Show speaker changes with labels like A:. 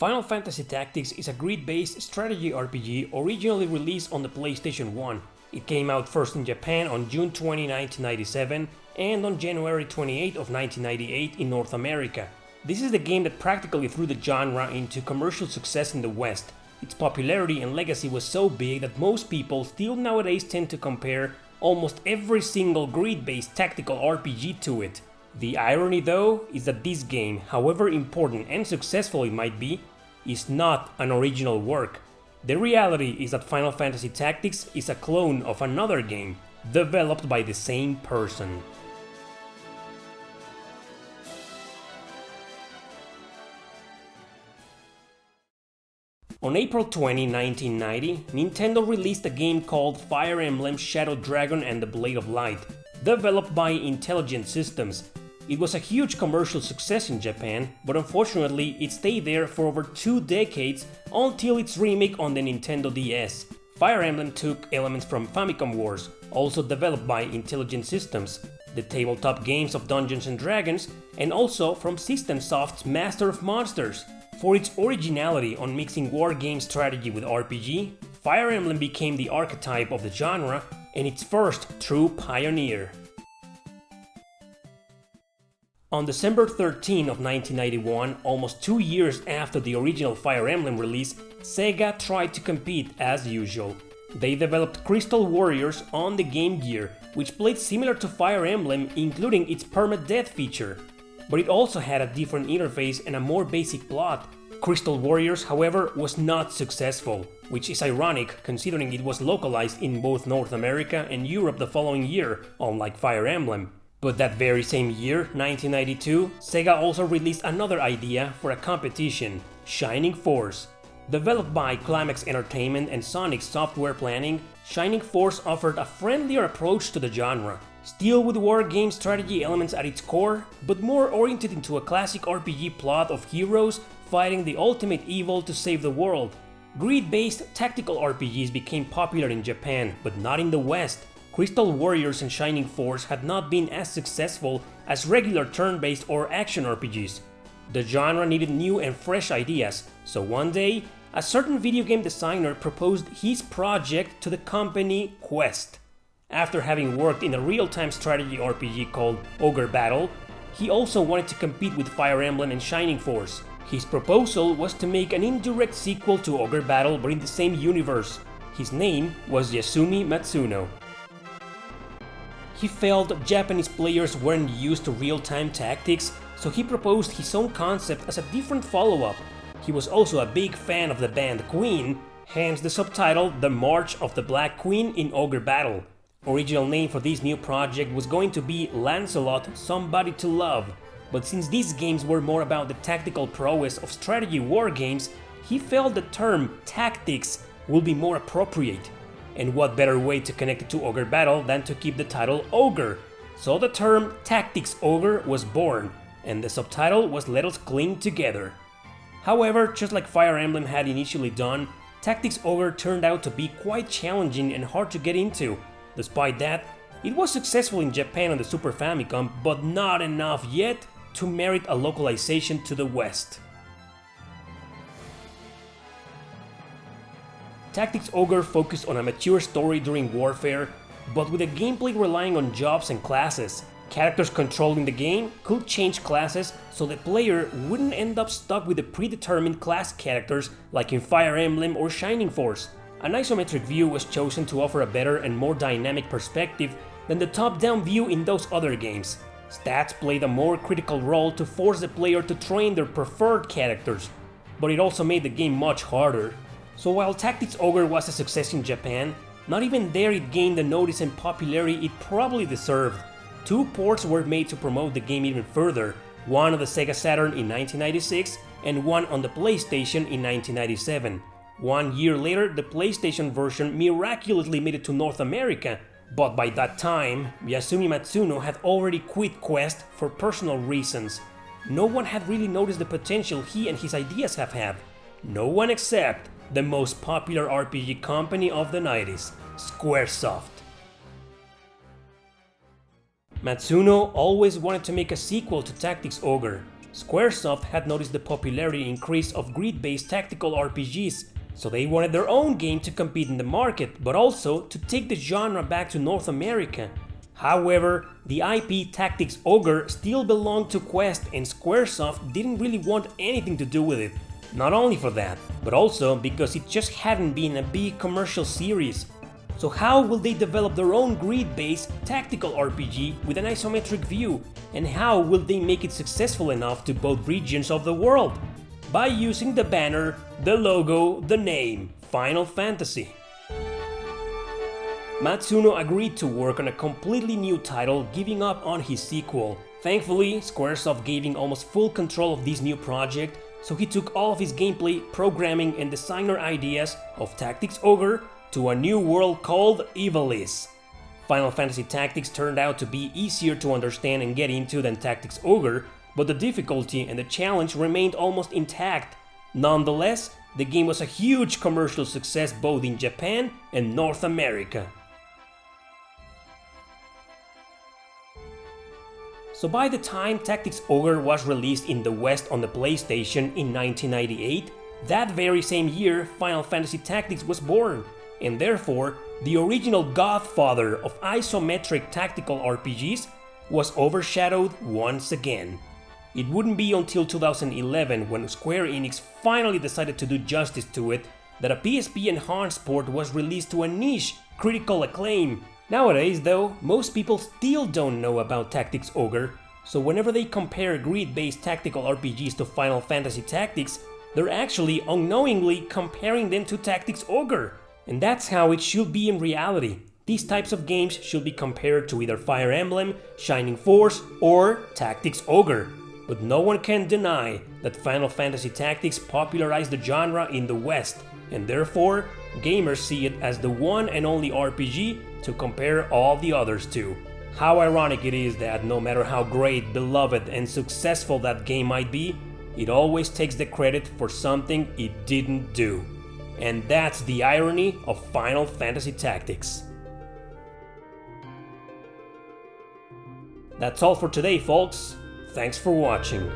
A: Final Fantasy Tactics is a grid-based strategy RPG originally released on the PlayStation 1. It came out first in Japan on June 20, 1997 and on January 28 of 1998 in North America. This is the game that practically threw the genre into commercial success in the West. Its popularity and legacy was so big that most people still nowadays tend to compare almost every single grid-based tactical RPG to it. The irony though is that this game, however important and successful it might be, is not an original work. The reality is that Final Fantasy Tactics is a clone of another game, developed by the same person. On April 20, 1990, Nintendo released a game called Fire Emblem Shadow Dragon and the Blade of Light, developed by Intelligent Systems. It was a huge commercial success in Japan, but unfortunately it stayed there for over 2 decades until its remake on the Nintendo DS. Fire Emblem took elements from Famicom Wars, also developed by Intelligent Systems, the tabletop games of Dungeons & Dragons, and also from System Soft's Master of Monsters. For its originality on mixing wargame strategy with RPG, Fire Emblem became the archetype of the genre and its first true pioneer. On December 13 of 1991, almost 2 years after the original Fire Emblem release, Sega tried to compete as usual. They developed Crystal Warriors on the Game Gear, which played similar to Fire Emblem, including its permadeath feature. But it also had a different interface and a more basic plot. Crystal Warriors, however, was not successful, which is ironic considering it was localized in both North America and Europe the following year, unlike Fire Emblem. But that very same year, 1992, Sega also released another idea for a competition, Shining Force. Developed by Climax Entertainment and Sonic Software Planning, Shining Force offered a friendlier approach to the genre, still with wargame strategy elements at its core, but more oriented into a classic RPG plot of heroes fighting the ultimate evil to save the world. Grid-based tactical RPGs became popular in Japan, but not in the West. Crystal Warriors and Shining Force had not been as successful as regular turn-based or action RPGs. The genre needed new and fresh ideas, so one day, a certain video game designer proposed his project to the company Quest. After having worked in a real-time strategy RPG called Ogre Battle, he also wanted to compete with Fire Emblem and Shining Force. His proposal was to make an indirect sequel to Ogre Battle but in the same universe. His name was Yasumi Matsuno. He felt Japanese players weren't used to real-time tactics, so he proposed his own concept as a different follow-up. He was also a big fan of the band Queen, hence the subtitle The March of the Black Queen in Ogre Battle. Original name for this new project was going to be Lancelot Somebody to Love, but since these games were more about the tactical prowess of strategy war games, he felt the term tactics would be more appropriate. And what better way to connect it to Ogre Battle than to keep the title Ogre? So the term Tactics Ogre was born, and the subtitle was Let Us Cling Together. However, just like Fire Emblem had initially done, Tactics Ogre turned out to be quite challenging and hard to get into. Despite that, it was successful in Japan on the Super Famicom, but not enough yet to merit a localization to the West. Tactics Ogre focused on a mature story during warfare, but with a gameplay relying on jobs and classes. Characters controlling the game could change classes, so the player wouldn't end up stuck with the predetermined class characters like in Fire Emblem or Shining Force. An isometric view was chosen to offer a better and more dynamic perspective than the top-down view in those other games. Stats played a more critical role to force the player to train their preferred characters, but it also made the game much harder. So while Tactics Ogre was a success in Japan, not even there it gained the notice and popularity it probably deserved. 2 ports were made to promote the game even further, one on the Sega Saturn in 1996 and one on the PlayStation in 1997. 1 year later, the PlayStation version miraculously made it to North America, but by that time, Yasumi Matsuno had already quit Quest for personal reasons. No one had really noticed the potential he and his ideas have had. No one except the most popular RPG company of the 90s, Squaresoft. Matsuno always wanted to make a sequel to Tactics Ogre. Squaresoft had noticed the popularity increase of grid-based tactical RPGs, so they wanted their own game to compete in the market, but also to take the genre back to North America. However, the IP Tactics Ogre still belonged to Quest, and Squaresoft didn't really want anything to do with it. Not only for that, but also because it just hadn't been a big commercial series. So how will they develop their own grid-based tactical RPG with an isometric view, and how will they make it successful enough to both regions of the world? By using the banner, the logo, the name, Final Fantasy. Matsuno agreed to work on a completely new title, giving up on his sequel. Thankfully, Squaresoft gave him almost full control of this new project, so he took all of his gameplay, programming and designer ideas of Tactics Ogre to a new world called Ivalice. Final Fantasy Tactics turned out to be easier to understand and get into than Tactics Ogre, but the difficulty and the challenge remained almost intact. Nonetheless, the game was a huge commercial success both in Japan and North America. So by the time Tactics Ogre was released in the West on the PlayStation in 1998, that very same year Final Fantasy Tactics was born, and therefore the original godfather of isometric tactical RPGs was overshadowed once again. It wouldn't be until 2011, when Square Enix finally decided to do justice to it, that a PSP enhanced port was released to a niche critical acclaim. Nowadays though, most people still don't know about Tactics Ogre, so whenever they compare grid-based tactical RPGs to Final Fantasy Tactics, they're actually unknowingly comparing them to Tactics Ogre. And that's how it should be in reality. These types of games should be compared to either Fire Emblem, Shining Force, or Tactics Ogre. But no one can deny that Final Fantasy Tactics popularized the genre in the West, and therefore, gamers see it as the one and only RPG to compare all the others to. How ironic it is that no matter how great, beloved, and successful that game might be, it always takes the credit for something it didn't do. And that's the irony of Final Fantasy Tactics. That's all for today, folks. Thanks for watching.